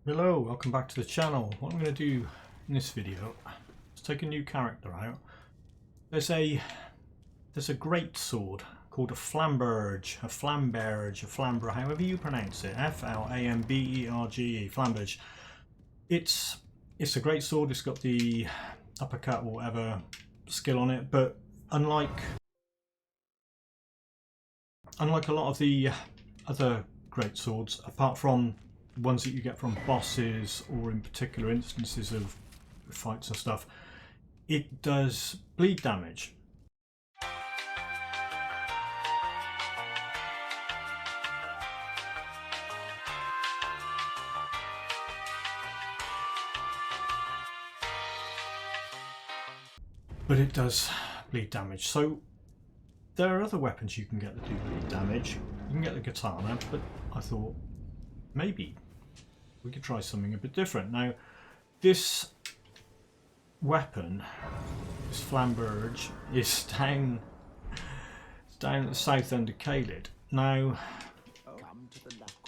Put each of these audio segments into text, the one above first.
Hello, welcome back to the channel. What I'm going to do in this video is take a new character out. There's a Greatsword called a Flamberge, however you pronounce it. Flamberge, Flamberge. It's a Greatsword. It's got the uppercut or whatever skill on it, but unlike a lot of the other Greatswords, apart from ones that you get from bosses or in particular instances of fights and stuff, it does bleed damage. But it does bleed damage. So there are other weapons you can get that do bleed damage. You can get the katana, but I thought maybe we could try something a bit different. Now, this weapon, this Flamberge, is down at the south end of Caelid. Now,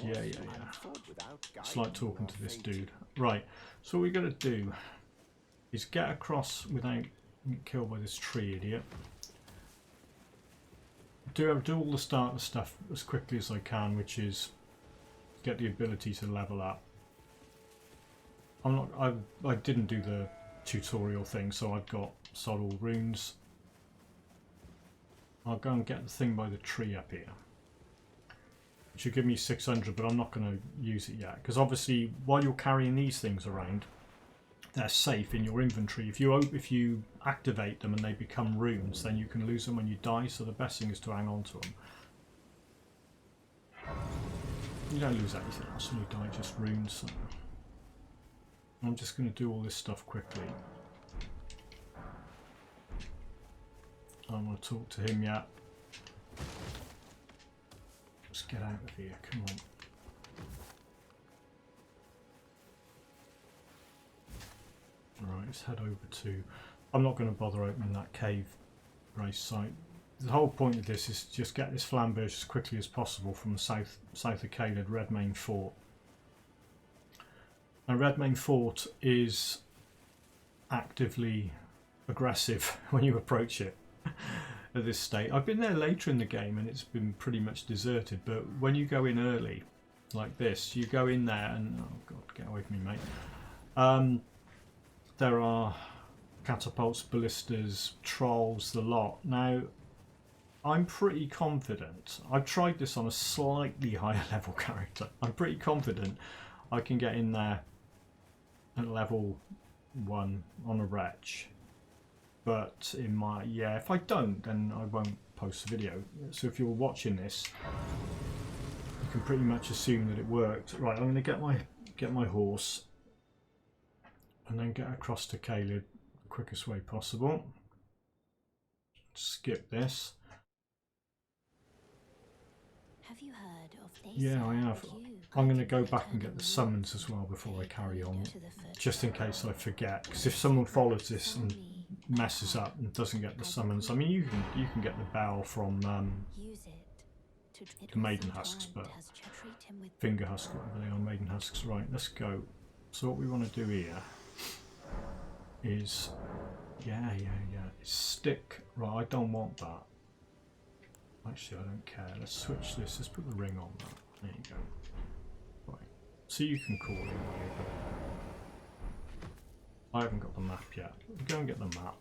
yeah. It's like talking to this dude. Right, so what we got to do is get across without getting killed by this tree idiot. Do all the starter stuff as quickly as I can, which is get the ability to level up. I didn't do the tutorial thing, so I've got all runes. I'll go and get the thing by the tree up here, which should give me 600, but I'm not going to use it yet, because obviously while you're carrying these things around, they're safe in your inventory. If you activate them and they become runes, then you can lose them when you die, so the best thing is to hang on to them. You don't lose anything else when you die, just runes. So I'm just going to do all this stuff quickly. I don't want to talk to him yet. Let's get out of here, come on. Right, let's head over to... I'm not going to bother opening that cave race site. The whole point of this is to just get this Flamberge as quickly as possible from the south of Caelid, Redmane Fort. Now, Redmane Fort is actively aggressive when you approach it at this state. I've been there later in the game and it's been pretty much deserted, but when you go in early, like this, you go in there and... oh god, get away from me, mate. There are catapults, ballistas, trolls, the lot. Now, I'm pretty confident. I've tried this on a slightly higher level character. I'm pretty confident I can get in there at level 1 on a wretch. But in my... yeah, if I don't, then I won't post the video. So if you're watching this, you can pretty much assume that it worked. Right, I'm going to get my horse and then get across to Caelid the quickest way possible. Skip this. Have you heard of this? Yeah, I have. I'm going to go back and get the summons as well before I carry on, just in case I forget. Because if someone follows this and messes up and doesn't get the summons, I mean, you can get the bell from the maiden husks, but finger husk, whatever they are, maiden husks. Right, let's go. So what we want to do here is, yeah, is stick. Right, I don't want that. Actually, I don't care. Let's switch this. Let's put the ring on that. There you go. Right. So you can call him later. I haven't got the map yet. Go and get the map.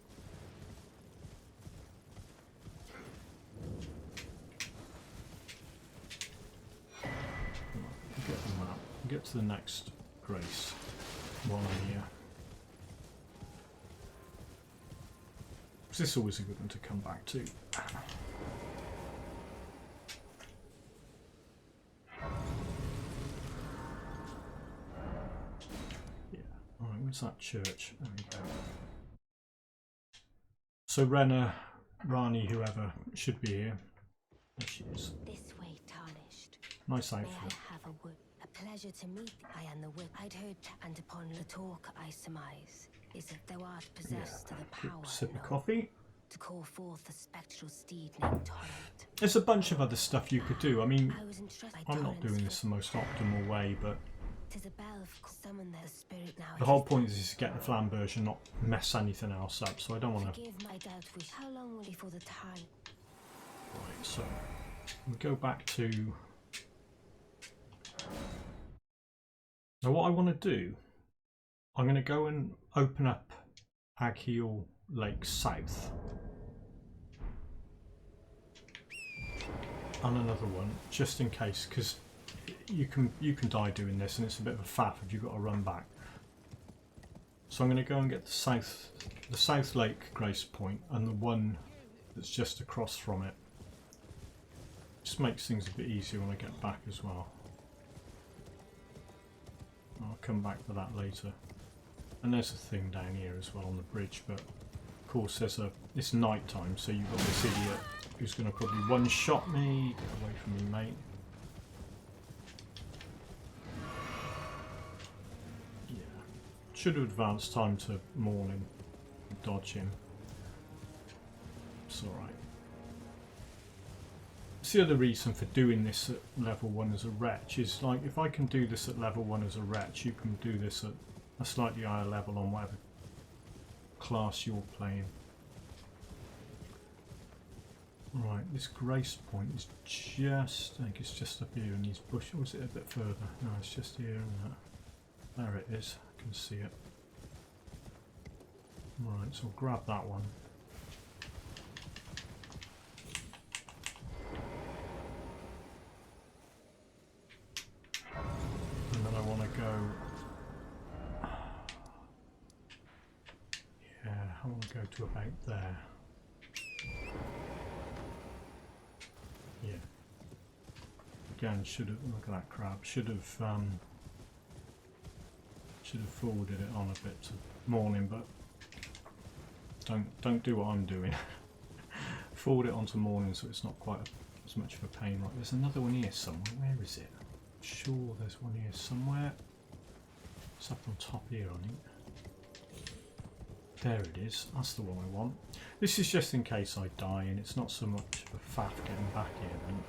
Get the map. Get to the next grace while I'm here. This is always a good one to come back to. What's that church? There we go. So Rani, whoever, should be here. There she is. This way, tarnished. Nice outfit. May I have a pleasure to meet. I am the wit. I'd heard, and upon the talk I surmise, is that thou art possessed of the power. Sip of coffee. To call forth a spectral steed named Torrent. There's a bunch of other stuff you could do. I mean, I'm not doing this the most optimal way, but 'Tis a bell of summon the spirit now. The whole point is to get the Flamberge and not mess anything else up, so I don't want to... Forgive my doubt. How long will before the time? Right, so we go back to... Now what I want to do, I'm going to go and open up Agheel Lake South. And another one, just in case, because you can die doing this, and it's a bit of a faff if you've got to run back. So I'm going to go and get the South Lake Grace Point, and the one that's just across from it. Just makes things a bit easier when I get back as well. I'll come back to that later. And there's a thing down here as well on the bridge, but of course it's night time, so you've got this idiot who's going to probably one-shot me. Get away from me, mate. Yeah. Should have advanced time to morning and dodge him. It's alright. It's the other reason for doing this at level 1 as a wretch is, like, if I can do this at level 1 as a wretch, you can do this at a slightly higher level on whatever class you're playing. Right, this Grace Point is just, I think it's just up here in these bushes. Or is it a bit further? No, it's just here and that. There it is, I can see it. Right, so I'll grab that one. And then I want to go... Yeah, I want to go to about there. Yeah. Again, should have, look at that crab. Should have forwarded it on a bit to morning, but don't do what I'm doing. Forward it onto morning so it's not quite as much of a pain. Right, there's another one here somewhere. Where is it? I'm sure there's one here somewhere. It's up on top here, I think. There it is. That's the one I want. This is just in case I die, and it's not so much of a faff getting back here then.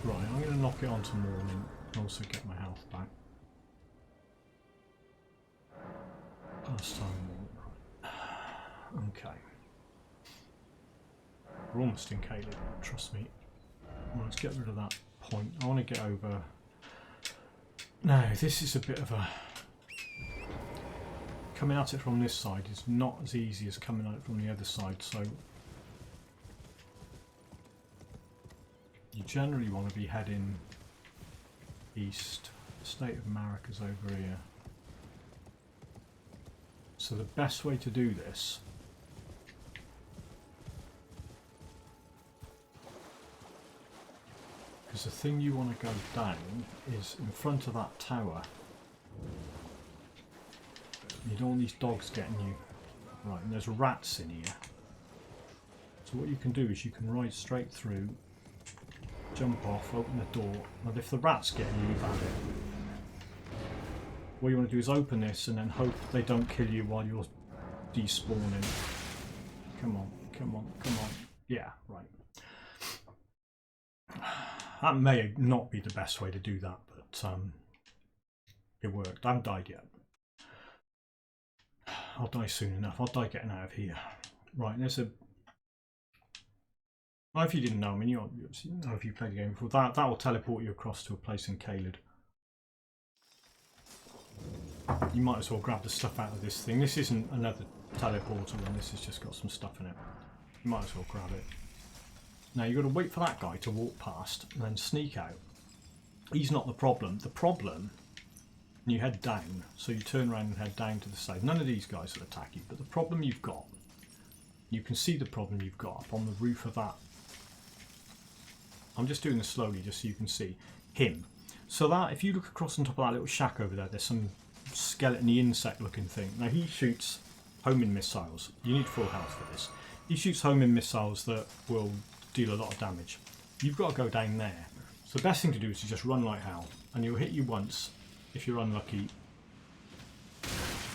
Right, I'm going to knock it onto morning and also get my health back. Last time morning. Okay. We're almost in Caelid, trust me. Well, let's get rid of that point. I want to get over... No, this is a bit of a... Coming at it from this side is not as easy as coming at it from the other side, so... You generally want to be heading east. The State of Marika's over here. So the best way to do this... Because the thing you want to go down is in front of that tower. You don't want these dogs getting you. Right, and there's rats in here. So what you can do is you can ride straight through, jump off, open the door, and if the rat's getting you, you've had it. What you want to do is open this and then hope they don't kill you while you're despawning. Come on, come on, come on. Yeah, right. That may not be the best way to do that, but it worked. I haven't died yet. I'll die soon enough. I'll die getting out of here. Right, there's a... Well, if you didn't know, I mean, you know if you played the game before, that will teleport you across to a place in Caelid. You might as well grab the stuff out of this thing. This isn't another teleporter one, this has just got some stuff in it. You might as well grab it. Now you've got to wait for that guy to walk past and then sneak out. He's not the problem. The problem, you head down, so you turn around and head down to the side. None of these guys will attack you, but the problem you've got, you can see the problem you've got up on the roof of that. I'm just doing this slowly just so you can see him. So that, if you look across on top of that little shack over there, there's some skeleton-y insect looking thing. Now he shoots homing missiles. You need full health for this. He shoots homing missiles that will deal a lot of damage. You've got to go down there. So the best thing to do is to just run like hell, and he'll hit you once if you're unlucky.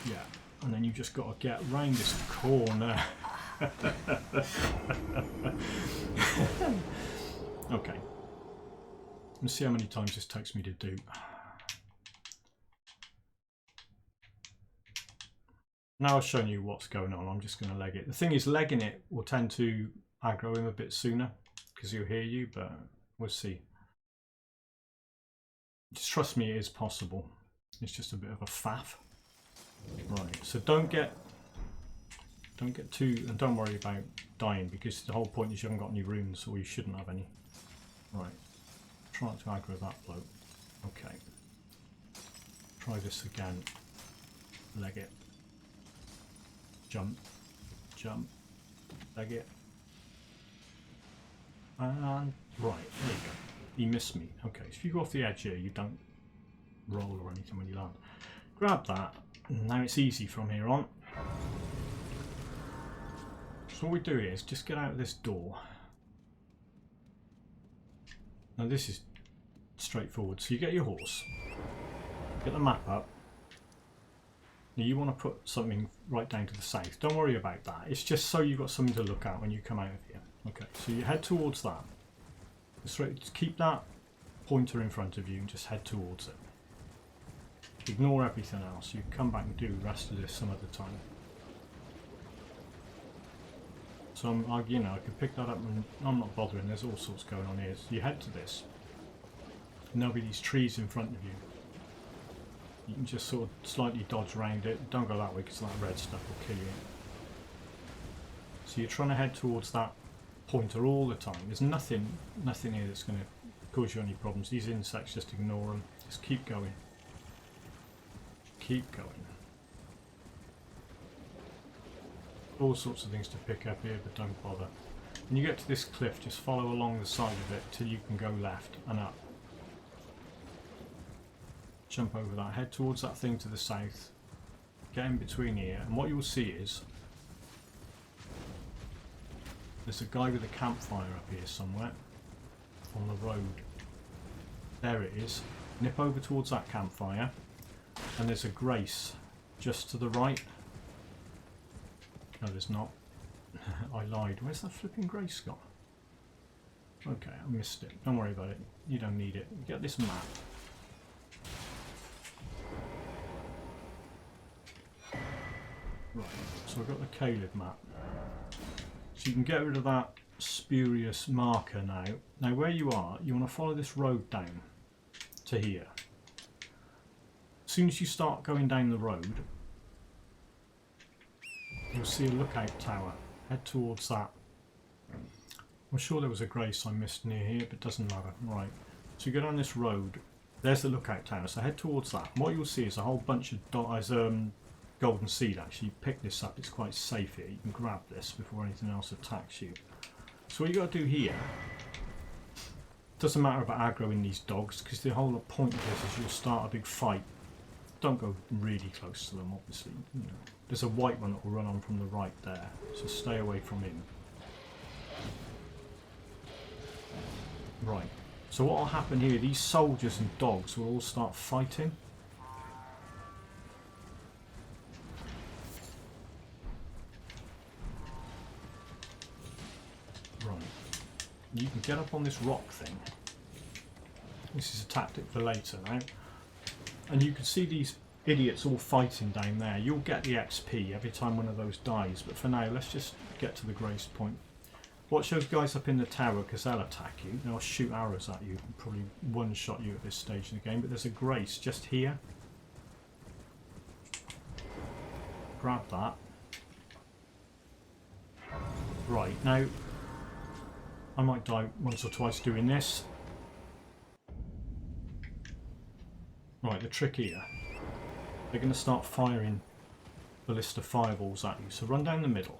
Yeah, and then you just got to get round this corner. Okay. Let's see how many times this takes me to do. Now I've shown you what's going on, I'm just going to leg it. The thing is, legging it will tend to aggro him a bit sooner because he'll hear you, but we'll see. Just trust me, it is possible. It's just a bit of a faff. Right, so don't get too, and don't worry about dying, because the whole point is you haven't got any runes, or you shouldn't have any. Right, try to aggro that bloke. Okay. Try this again. Leg it. Jump, jump, leg it. And right, there you go. He missed me. Okay, so if you go off the edge here, you don't roll or anything when you land. Grab that. Now it's easy from here on. So what we do here is just get out of this door. Now this is straightforward. So you get your horse, get the map up. Now you want to put something right down to the south. Don't worry about that. It's just so you've got something to look at when you come out of here. Okay, so you head towards that. Just keep that pointer in front of you and just head towards it. Ignore everything else. You can come back and do the rest of this some other time. So you know, I can pick that up and I'm not bothering. There's all sorts going on here. So you head to this. And there'll be these trees in front of you. You can just sort of slightly dodge around it. Don't go that way because that red stuff will kill you. So you're trying to head towards that pointer all the time. There's nothing here that's going to cause you any problems. These insects, just ignore them. Just keep going. Keep going. All sorts of things to pick up here, but don't bother. When you get to this cliff, just follow along the side of it till you can go left and up. Jump over that, head towards that thing to the south, get in between here, and what you'll see is there's a guy with a campfire up here somewhere on the road. There it is. Nip over towards that campfire, and there's a grace just to the right. No, there's not. I lied. Where's that flipping grace gone? Okay, I missed it. Don't worry about it. You don't need it. Get this map. Right, so I've got the Caelid map. So you can get rid of that spurious marker now. Now where you are, you want to follow this road down to here. As soon as you start going down the road, you'll see a lookout tower. Head towards that. I'm sure there was a grace I missed near here, but it doesn't matter. Right, so you go down this road, there's the lookout tower, so head towards that. And what you'll see is a whole bunch of golden seed. Actually, pick this up, it's quite safe here. You can grab this before anything else attacks you. So what you got to do here, doesn't matter about aggroing these dogs, because the whole point of this is you'll start a big fight. Don't go really close to them, obviously. You know, there's a white one that will run on from the right there, so stay away from him. Right, so what will happen here, these soldiers and dogs will all start fighting. Right, you can get up on this rock thing. This is a tactic for later now. And you can see these idiots all fighting down there. You'll get the XP every time one of those dies, but for now let's just get to the grace point. Watch those guys up in the tower because they'll attack you. They'll shoot arrows at you and probably one-shot you at this stage of the game, but there's a grace just here. Grab that. Right, now I might die once or twice doing this. Right, the trick here, they're going to start firing ballista fireballs at you, so run down the middle.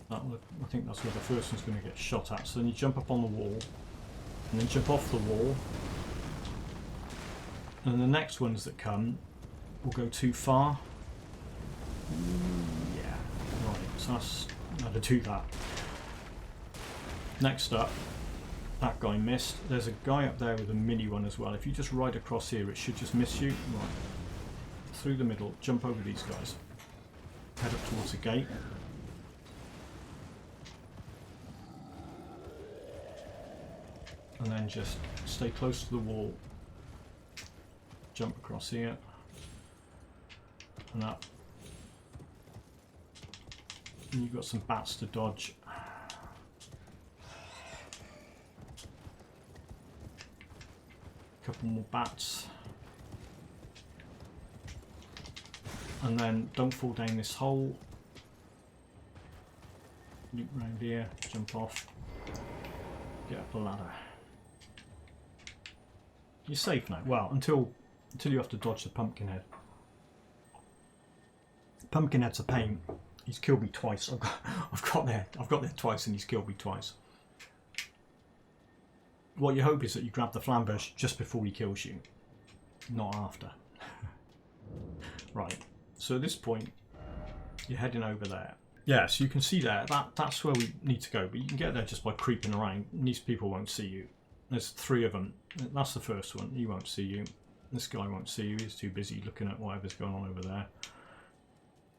I think that's where the first one's going to get shot at, so then you jump up on the wall, and then jump off the wall, and then the next ones that come will go too far. Yeah, right, so that's how to do that. Next up, that guy missed. There's a guy up there with a mini one as well. If you just ride across here, it should just miss you. Right. Through the middle, jump over these guys. Head up towards the gate. and then just stay close to the wall. Jump across here and up. And you've got some bats to dodge. Couple more bats. And then don't fall down this hole. Loop round here, jump off, get up the ladder. You're safe now. Well, until you have to dodge the pumpkinhead. Pumpkinhead's a pain. He's killed me twice. I've got there twice, and he's killed me twice. What you hope is that you grab the Flamberge just before he kills you, not after. Right. So at this point, you're heading over there. Yeah, so you can see there, that's where we need to go, but you can get there just by creeping around, and these people won't see you. There's 3 of them. That's the first one. He won't see you. This guy won't see you. He's too busy looking at whatever's going on over there.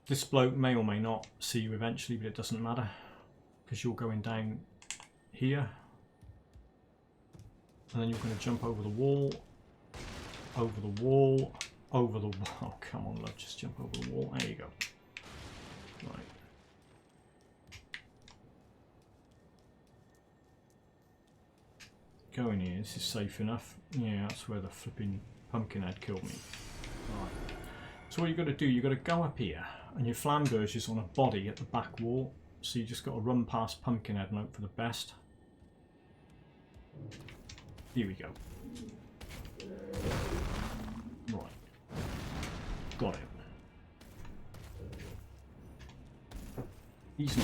This bloke may or may not see you eventually, but it doesn't matter, because you're going down here, and then you're going to jump over the wall, over the wall, over the wall. Oh, come on, love, just jump over the wall. There you go. Right. Go in here, this is safe enough. Yeah, that's where the flipping pumpkinhead killed me. Right. So what you've got to do, you've got to go up here, and your Flamberge is on a body at the back wall, so you just got to run past pumpkinhead and hope for the best. Here we go. Right. Got it. Easy.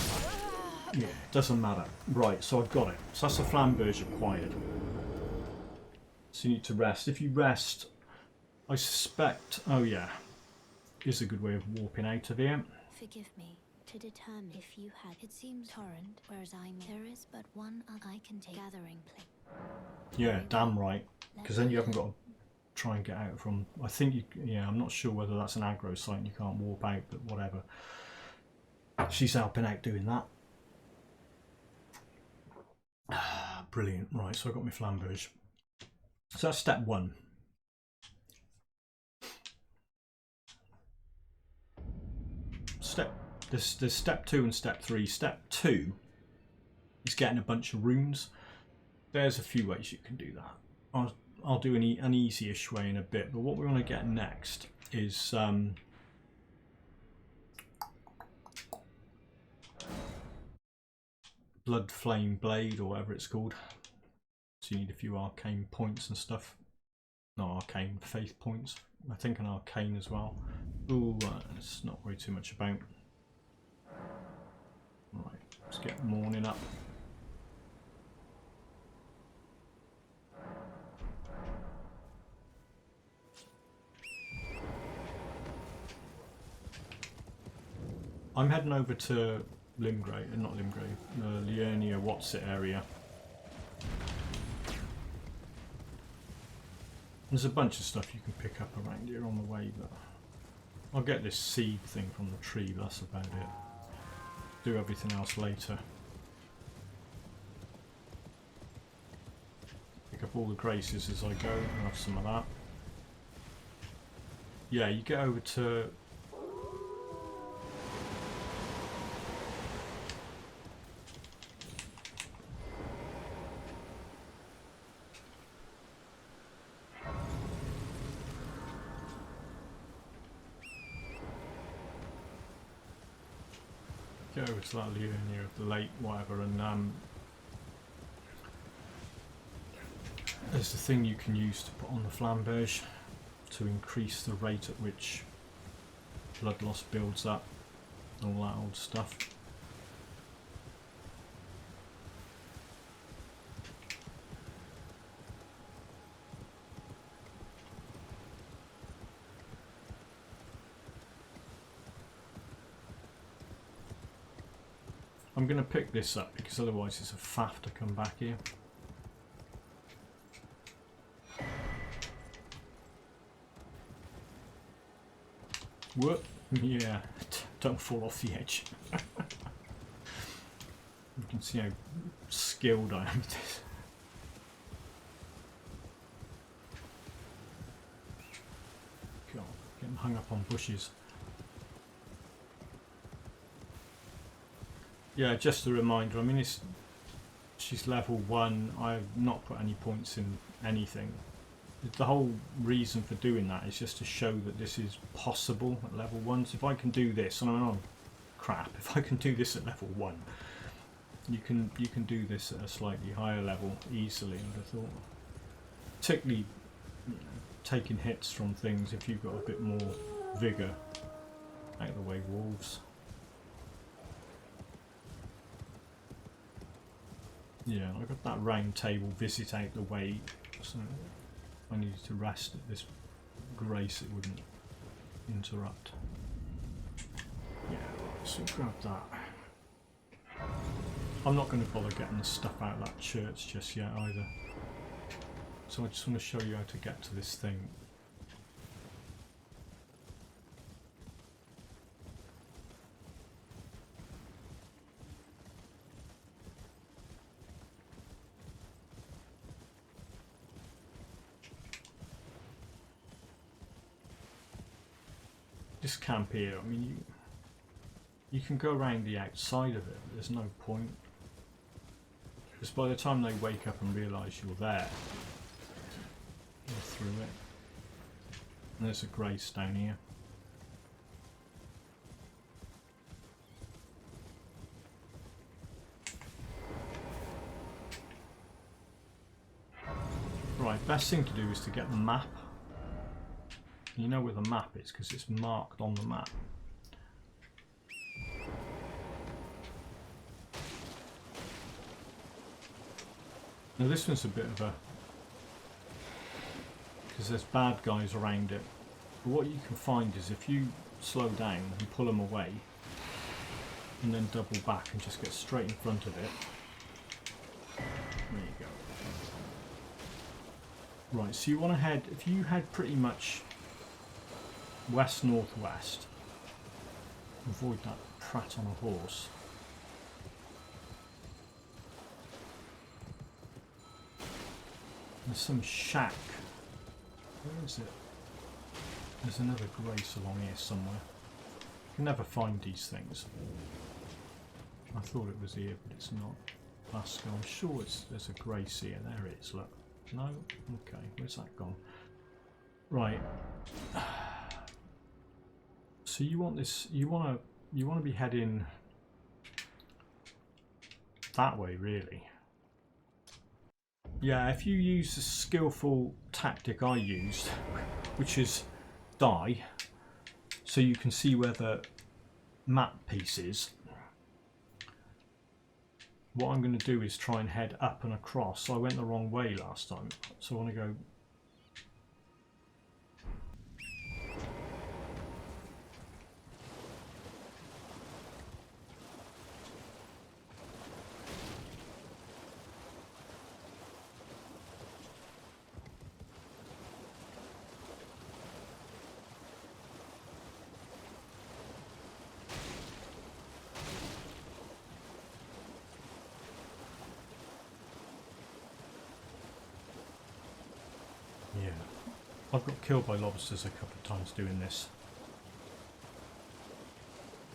Yeah, doesn't matter. Right, so I've got it. So that's the Flamberge acquired. So you need to rest. If you rest, I suspect... Oh yeah, here's a good way of warping out of here. Forgive me. To determine if you had... It seems Torrent, whereas there is but one I can take gathering place. Yeah, damn right. Because then you haven't got to try and get out from... I think you... Yeah, I'm not sure whether that's an aggro site and you can't warp out, but whatever. She's helping out doing that. Brilliant. Right, so I got my Flamberge. So that's step 1. There's step 2 and step 3. Step 2 is getting a bunch of runes. There's a few ways you can do that. I'll do an easy-ish way in a bit, but what we want to get next is Bloodflame Blade, or whatever it's called. So you need a few arcane points and stuff. Not arcane, faith points. I think an arcane as well. Ooh, let's not worry too much about. Right, let's get morning up. I'm heading over to Liurnia, what's it area. There's a bunch of stuff you can pick up around here on the way, but I'll get this seed thing from the tree, but that's about it. Do everything else later. Pick up all the graces as I go and have some of that. Yeah, you get over to... Get over to that Liurnia of the lake, whatever, and there's the thing you can use to put on the Flamberge to increase the rate at which blood loss builds up, all that old stuff. I'm going to pick this up because otherwise it's a faff to come back here. What? Yeah, don't fall off the edge. You can see how skilled I am at this. hung up on bushes. Yeah, just a reminder, I mean, she's level 1, I've not put any points in anything. The whole reason for doing that is just to show that this is possible at level 1. So if I can do this, and I'm on crap, if I can do this at level 1, you can do this at a slightly higher level easily, and I thought. Particularly, you know, taking hits from things if you've got a bit more vigour. Out of the way, wolves. Yeah, I got that round table visit out the way, so I needed to rest at this grace, it wouldn't interrupt. Yeah, right, so grab that. I'm not going to bother getting the stuff out of that church just yet either. So I just want to show you how to get to this thing. This camp here, I mean, you can go around the outside of it, but there's no point. Because by the time they wake up and realise you're there, you're through it. And there's a grace down here. Right, best thing to do is to get the map. You know where the map is because it's marked on the map. Now this one's a bit of a... because there's bad guys around it. But what you can find is if you slow down and pull them away and then double back and just get straight in front of it. There you go. Right, so you want to head... if you head pretty much west-northwest, avoid that prat on a horse. There's some shack. Where is it? There's another grace along here somewhere. You can never find these things. I thought it was here, but it's not. Basco, I'm sure there's a grace here. There it is, look. No? Okay, where's that gone? Right. So you want this, you want to be heading that way, really. Yeah, if you use the skillful tactic I used, which is die, so you can see where the map piece is. What I'm going to do is try and head up and across. So I went the wrong way last time, so I want to go. Yeah, I've got killed by lobsters a couple of times doing this.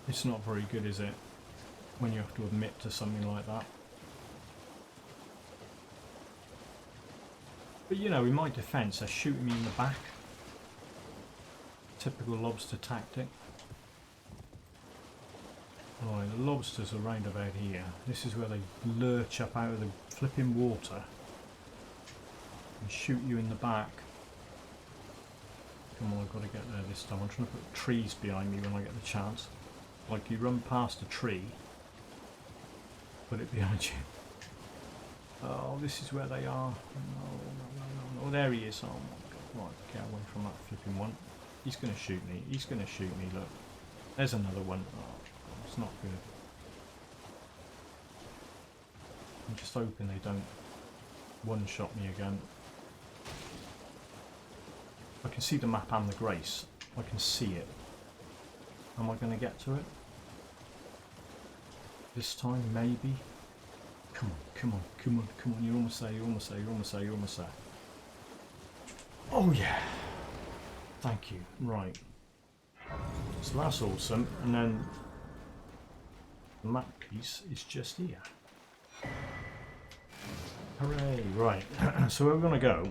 It's not very good, is it? When you have to admit to something like that. But you know, in my defence, they're shooting me in the back. Typical lobster tactic. Right, the lobsters are round about here. This is where they lurch up out of the flipping water and shoot you in the back. Come on, I've got to get there this time. I'm trying to put trees behind me when I get the chance. Like you run past a tree, put it behind you. Oh, this is where they are. No. Oh, there he is. Oh my god. Right, get away from that flipping one. He's going to shoot me. He's going to shoot me, look. There's another one. Oh, it's not good. I'm just hoping they don't one-shot me again. I can see the map and the grace. I can see it. Am I going to get to it? This time, maybe? Come on, come on, come on, come on. You're almost there, you're almost there, you're almost there, you're almost there. Oh yeah! Thank you. Right. So that's awesome. And then the map piece is just here. Hooray! Right. So where we're going to go.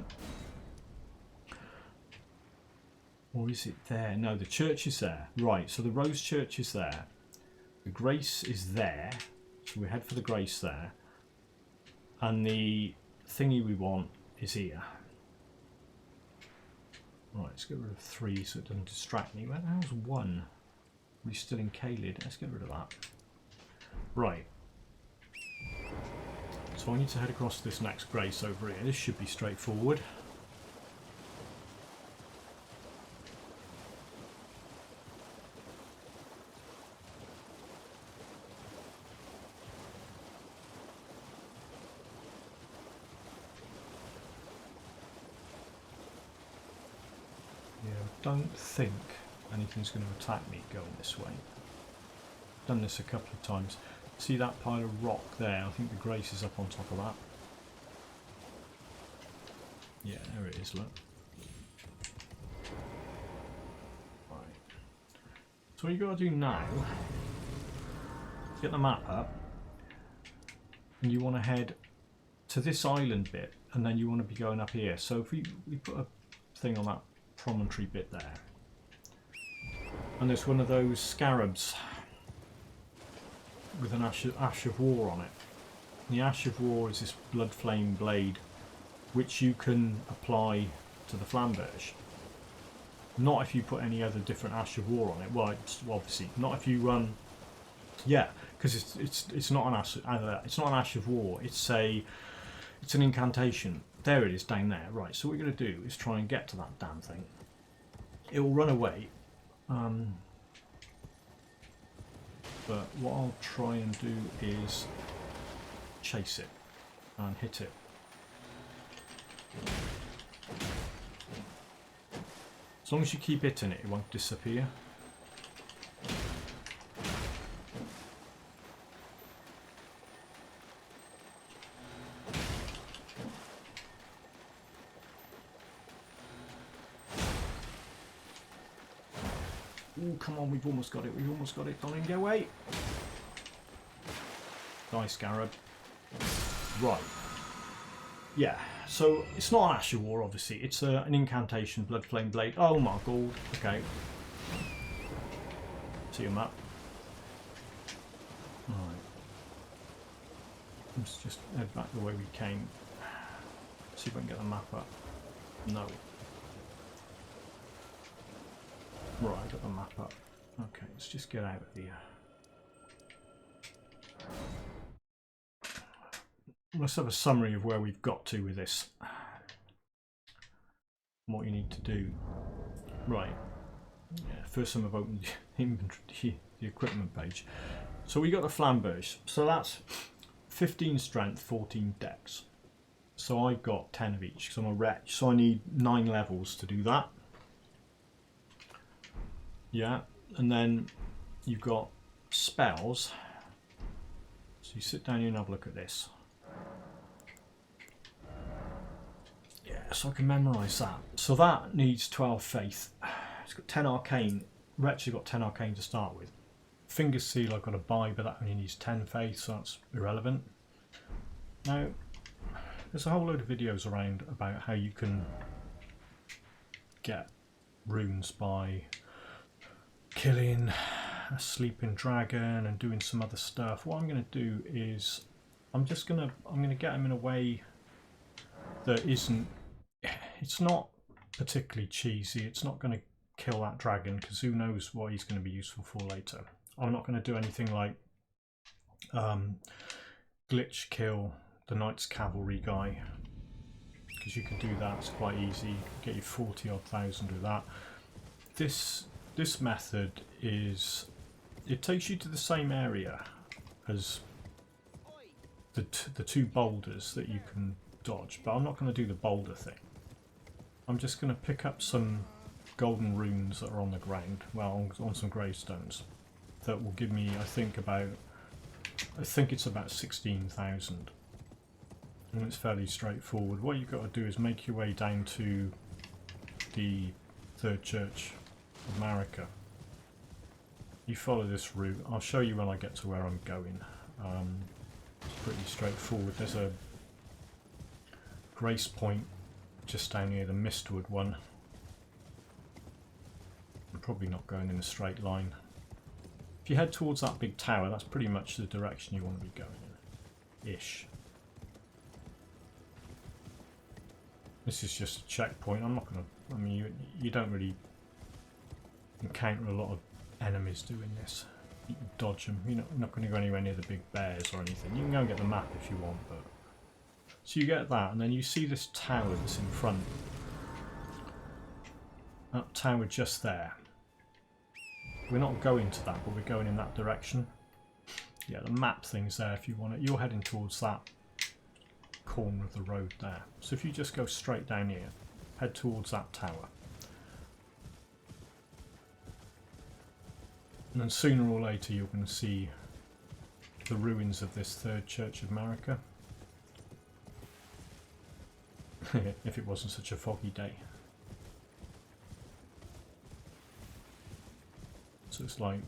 Or is it there? No, the church is there. Right, so the Rose Church is there. The Grace is there. So we head for the Grace there. And the thingy we want is here. Right, let's get rid of 3 so it doesn't distract me. Where the hell's 1? We're still in Caelid. Let's get rid of that. Right. So I need to head across this next Grace over here. This should be straightforward. Don't think anything's going to attack me going this way. I've done this a couple of times. See that pile of rock there? I think the Grace is up on top of that. Yeah, there it is, look. Right. So what you got to do now, get the map up, and you want to head to this island bit, and then you want to be going up here. So if we put a thing on that promontory bit there, and there's one of those scarabs with an ash of war on it. And the ash of war is this Bloodflame Blade which you can apply to the Flamberge. Not if you put any other different ash of war on it. Well, obviously not if you yeah, because it's not an ash. It's not an ash of war. It's an incantation. There it is down there. Right. So what we're going to do is try and get to that damn thing. It will run away. But what I'll try and do is chase it and hit it. As long as you keep hitting it, it won't disappear. Oh, come on, we've almost got it. We've almost got it. Don't even get away. Die, scarab. Right. Yeah, so it's not an Ash of War, obviously. It's an incantation, Bloodflame Blade. Oh my god. Okay. See your map. Alright. Let's just head back the way we came. See if I can get the map up. No. Right, I got the map up. Okay, let's just get out of here. Let's have a summary of where we've got to with this. What you need to do. Right. Yeah, first time I've opened the inventory, the equipment page. So we got the Flamberge. So that's 15 strength, 14 dex. So I've got 10 of each because I'm a wretch. So I need 9 levels to do that. Yeah, and then you've got spells. So you sit down here and have a look at this. Yeah, so I can memorise that. So that needs 12 faith. It's got 10 arcane. Wretch has got 10 arcane to start with. Finger seal I've got to buy, but that only needs 10 faith, so that's irrelevant. Now, there's a whole load of videos around about how you can get runes by killing a sleeping dragon and doing some other stuff. What I'm going to do is I'm going to get him in a way that isn't, it's not particularly cheesy. It's not going to kill that dragon because who knows what he's going to be useful for later. I'm not going to do anything like glitch kill the Knight's Cavalry guy, because you can do that. It's quite easy. You can get you 40 odd thousand with that. This method is, it takes you to the same area as the two boulders that you can dodge, but I'm not going to do the boulder thing. I'm just going to pick up some golden runes that are on the ground, well, on some gravestones, that will give me, I think it's about 16,000. And it's fairly straightforward. What you've got to do is make your way down to the Third Church of Marika. you follow this route. I'll show you when I get to where I'm going. It's pretty straightforward. There's a grace point just down near the Mistwood one. I'm probably not going in a straight line. If you head towards that big tower, that's pretty much the direction you want to be going in. Ish. This is just a checkpoint. I'm not going to... I mean, you don't really encounter a lot of enemies doing this. You can dodge them. You're not going to go anywhere near the big bears or anything. You can go and get the map if you want, but... So you get that, and then you see this tower that's in front. That tower just there. We're not going to that, but we're going in that direction. Yeah, the map thing's there if you want it. You're heading towards that corner of the road there. So if you just go straight down here, head towards that tower. And then sooner or later you're going to see the ruins of this third Church of Marika. If it wasn't such a foggy day. So it's like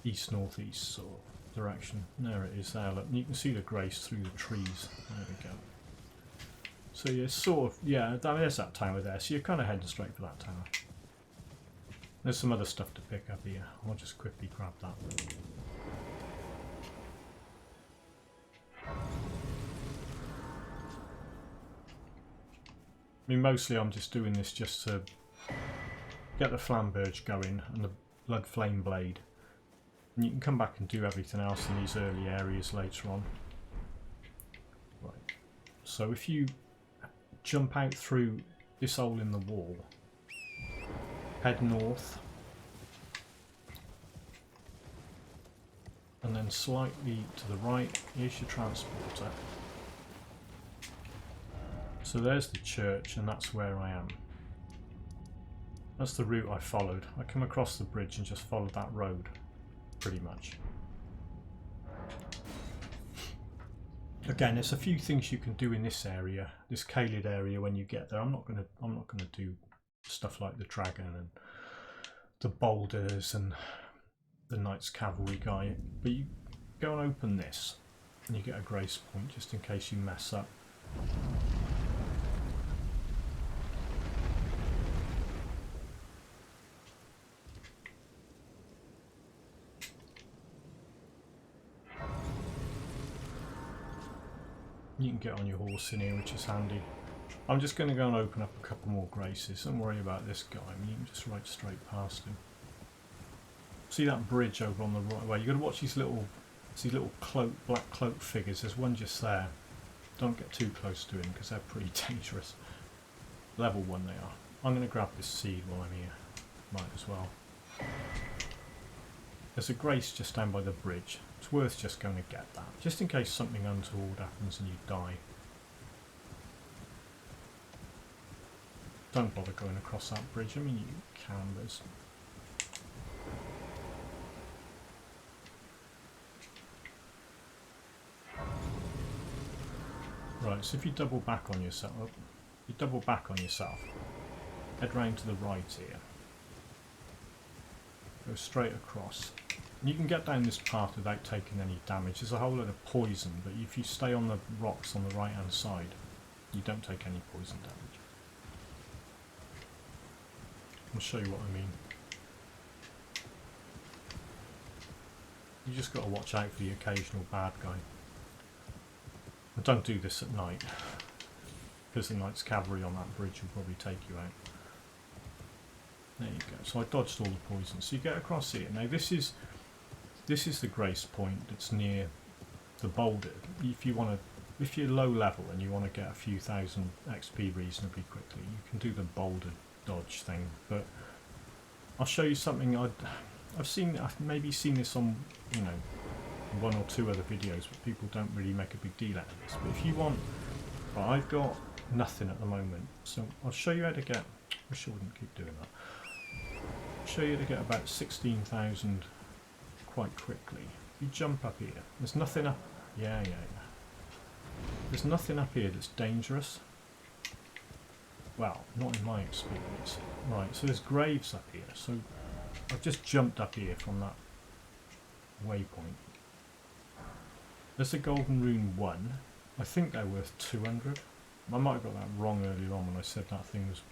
east-northeast sort of direction. There it is there, look. You can see the grace through the trees. There we go. So you're sort of, yeah, there's that tower there. So you're kind of heading straight for that tower. There's some other stuff to pick up here. I'll just quickly grab that. I mean, mostly I'm just doing this just to get the Flamberge going and the Bloodflame Blade. And you can come back and do everything else in these early areas later on. Right. So if you jump out through this hole in the wall, head north, and then slightly to the right, here's your transporter. So there's the church, and that's where I am. That's the route I followed. I come across the bridge and just followed that road, pretty much. Again, there's a few things you can do in this area, this Caelid area, when you get there. I'm not gonna do stuff like the dragon and the boulders and the Knight's Cavalry guy, but you go and open this, and you get a grace point just in case you mess up. You can get on your horse in here, which is handy. I'm just going to go and open up a couple more graces. Don't worry about this guy. I mean, you can just ride straight past him. See that bridge over on the right? Well, you've got to watch these little black cloak figures. There's one just there. Don't get too close to him because they're pretty dangerous. Level 1 they are. I'm going to grab this seed while I'm here. Might as well. There's a grace just down by the bridge. It's worth just going to get that, just in case something untoward happens and you die. Don't bother going across that bridge. I mean, you can, but it's... Right, so if you double back on yourself, head round to the right here. Go straight across. And you can get down this path without taking any damage. There's a whole lot of poison, but if you stay on the rocks on the right hand side, you don't take any poison damage. I'll show you what I mean. You just got to watch out for the occasional bad guy. And don't do this at night, because the Knight's Cavalry on that bridge will probably take you out. There you go. So I dodged all the poison. So you get across here. Now this is the grace point that's near the boulder. If you're low level and you want to get a few thousand XP reasonably quickly, you can do the boulder dodge thing. But I'll show you something I've maybe seen this on, you know, 1 or 2 other videos, but people don't really make a big deal out of this. But if you want, well, I've got nothing at the moment, so I'll show you how to get. I wish I wouldn't keep doing that. Show you to get about 16,000 quite quickly. You jump up here. There's nothing up. Yeah. There's nothing up here that's dangerous. Well, not in my experience. Right, so there's graves up here. So I've just jumped up here from that waypoint. There's a golden rune 1. I think they're worth 200. I might have got that wrong earlier on when I said that thing was...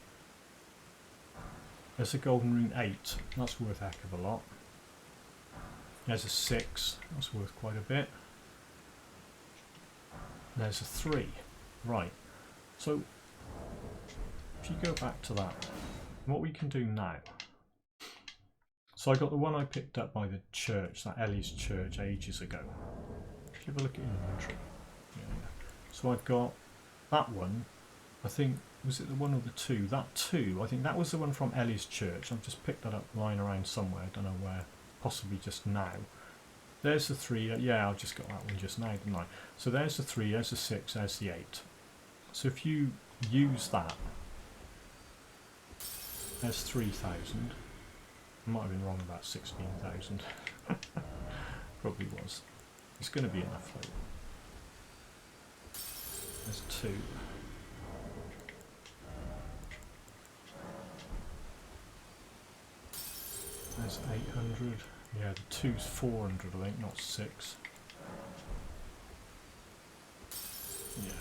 There's a golden rune 8. That's worth a heck of a lot. There's a 6. That's worth quite a bit. There's a 3. Right. So, if you go back to that, what we can do now... So I got the one I picked up by the church, that Ellie's church, ages ago. Have a look at inventory. Yeah. So I've got that one. I think, was it the 1 or the 2? That 2, I think that was the one from Ellie's church. I've just picked that up lying around somewhere. I don't know where. Possibly just now. There's the 3. Yeah, I've just got that one just now, didn't I? So there's the 3, there's the 6, there's the 8. So if you use that, there's 3,000. I might have been wrong about 16,000. Probably was. It's going to be enough though. There's 2. There's 800. Yeah, the 2's 400, I think, not 6. Yeah.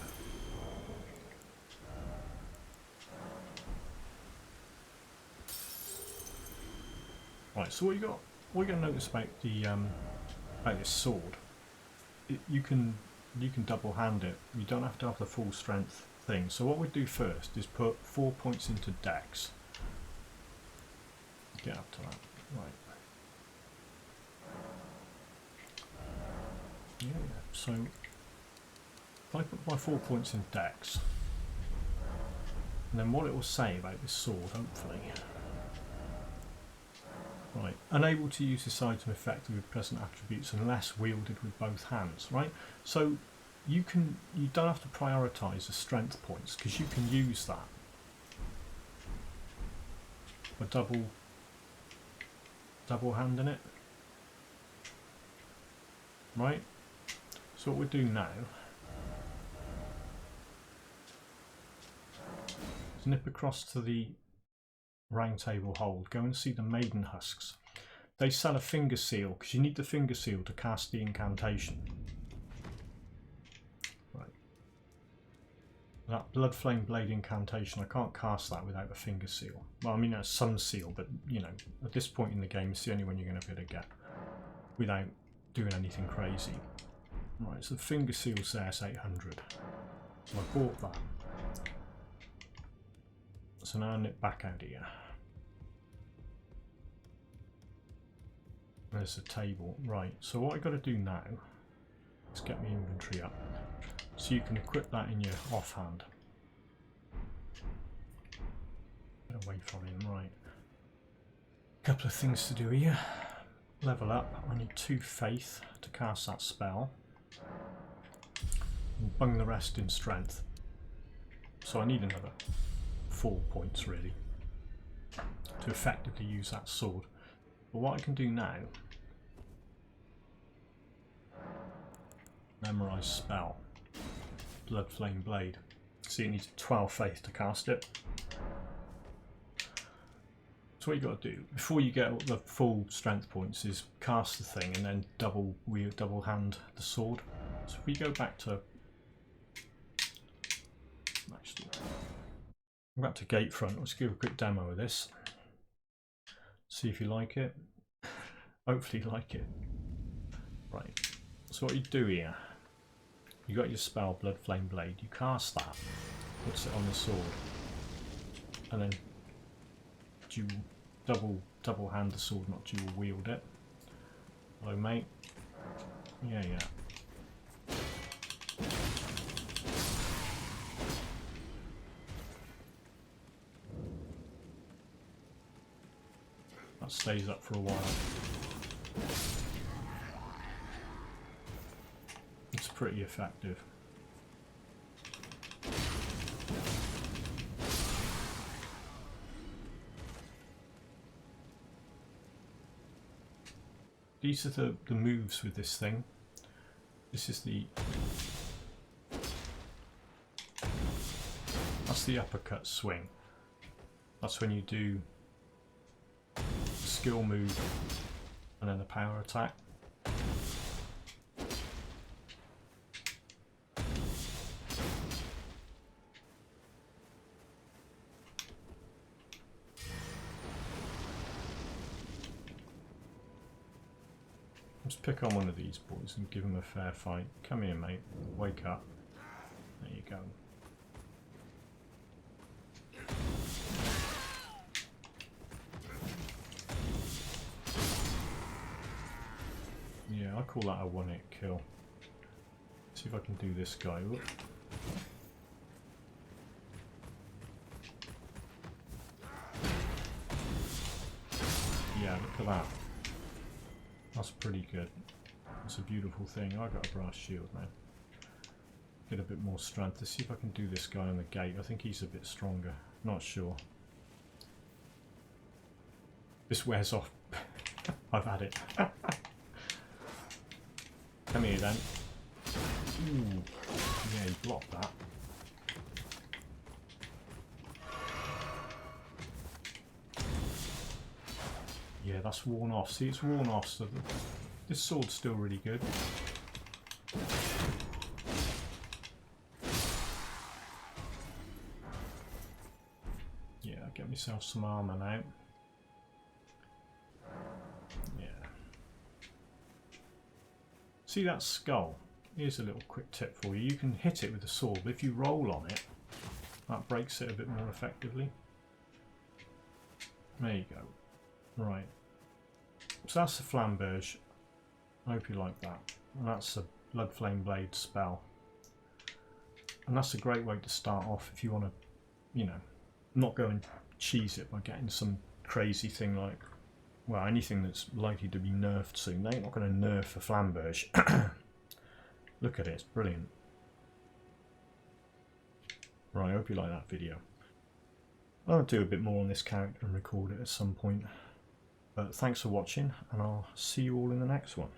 Right, so what you're going to notice about the about this sword, you can double hand it. You don't have to have the full strength thing. So what we do first is put 4 points into dex. Get up to that. Right. Yeah. So if I put my 4 points in dex, and then what it will say about this sword, hopefully. Right, unable to use this item effectively with present attributes unless wielded with both hands. Right, so you don't have to prioritise the strength points because you can use that. A double handing it. Right, so what we do now is nip across to the Round Table Hold, go and see the Maiden Husks. They sell a finger seal because you need the finger seal to cast the incantation. Right. That Bloodflame Blade incantation, I can't cast that without a finger seal. Well, I mean, that's some seal, but you know, at this point in the game, it's the only one you're going to be able to get without doing anything crazy. Right, so the finger seal's there, it's 800. So I bought that. So now I nip back out here. There's the table. Right, so what I've got to do now is get my inventory up. So you can equip that in your offhand. Get away from him, right. Couple of things to do here. Level up, I need 2 faith to cast that spell. And bung the rest in strength. So I need another 4 points really to effectively use that sword. But what I can do now, memorize spell, Bloodflame Blade. See, it needs 12 faith to cast it. So what you got to do before you get the full strength points is cast the thing and then double hand the sword. So if we go back to back to Gatefront, let's give a quick demo of this. See if you like it. Hopefully you like it. Right. So what you do here, you got your spell Bloodflame Blade, you cast that, puts it on the sword, and then double hand the sword, not dual wield it. Hello mate. Yeah. That stays up for a while. It's pretty effective. These are the moves with this thing. This is that's the uppercut swing. That's when you do skill move and then the power attack. Let's pick on one of these boys and give him a fair fight. Come here, mate. Wake up. There you go. Yeah, I call that a one-hit kill. See if I can do this guy. Look. Yeah, look at that. That's pretty good. That's a beautiful thing. I got a brass shield now. Get a bit more strength. Let's see if I can do this guy on the gate. I think he's a bit stronger. Not sure. This wears off. I've had it. Come here then. Ooh. Yeah, he blocked that. Yeah, that's worn off. See, it's worn off, so this sword's still really good. Yeah, I'll get myself some armour now. Yeah. See that skull? Here's a little quick tip for you. You can hit it with the sword, but if you roll on it, that breaks it a bit more effectively. There you go. Right. So that's the Flamberge. I hope you like that. And that's the Bloodflame Blade spell. And that's a great way to start off if you want to, you know, not go and cheese it by getting some crazy thing like, well, anything that's likely to be nerfed soon. They're not going to nerf the Flamberge. Look at it, it's brilliant. Right, I hope you like that video. I'll do a bit more on this character and record it at some point. But thanks for watching, and I'll see you all in the next one.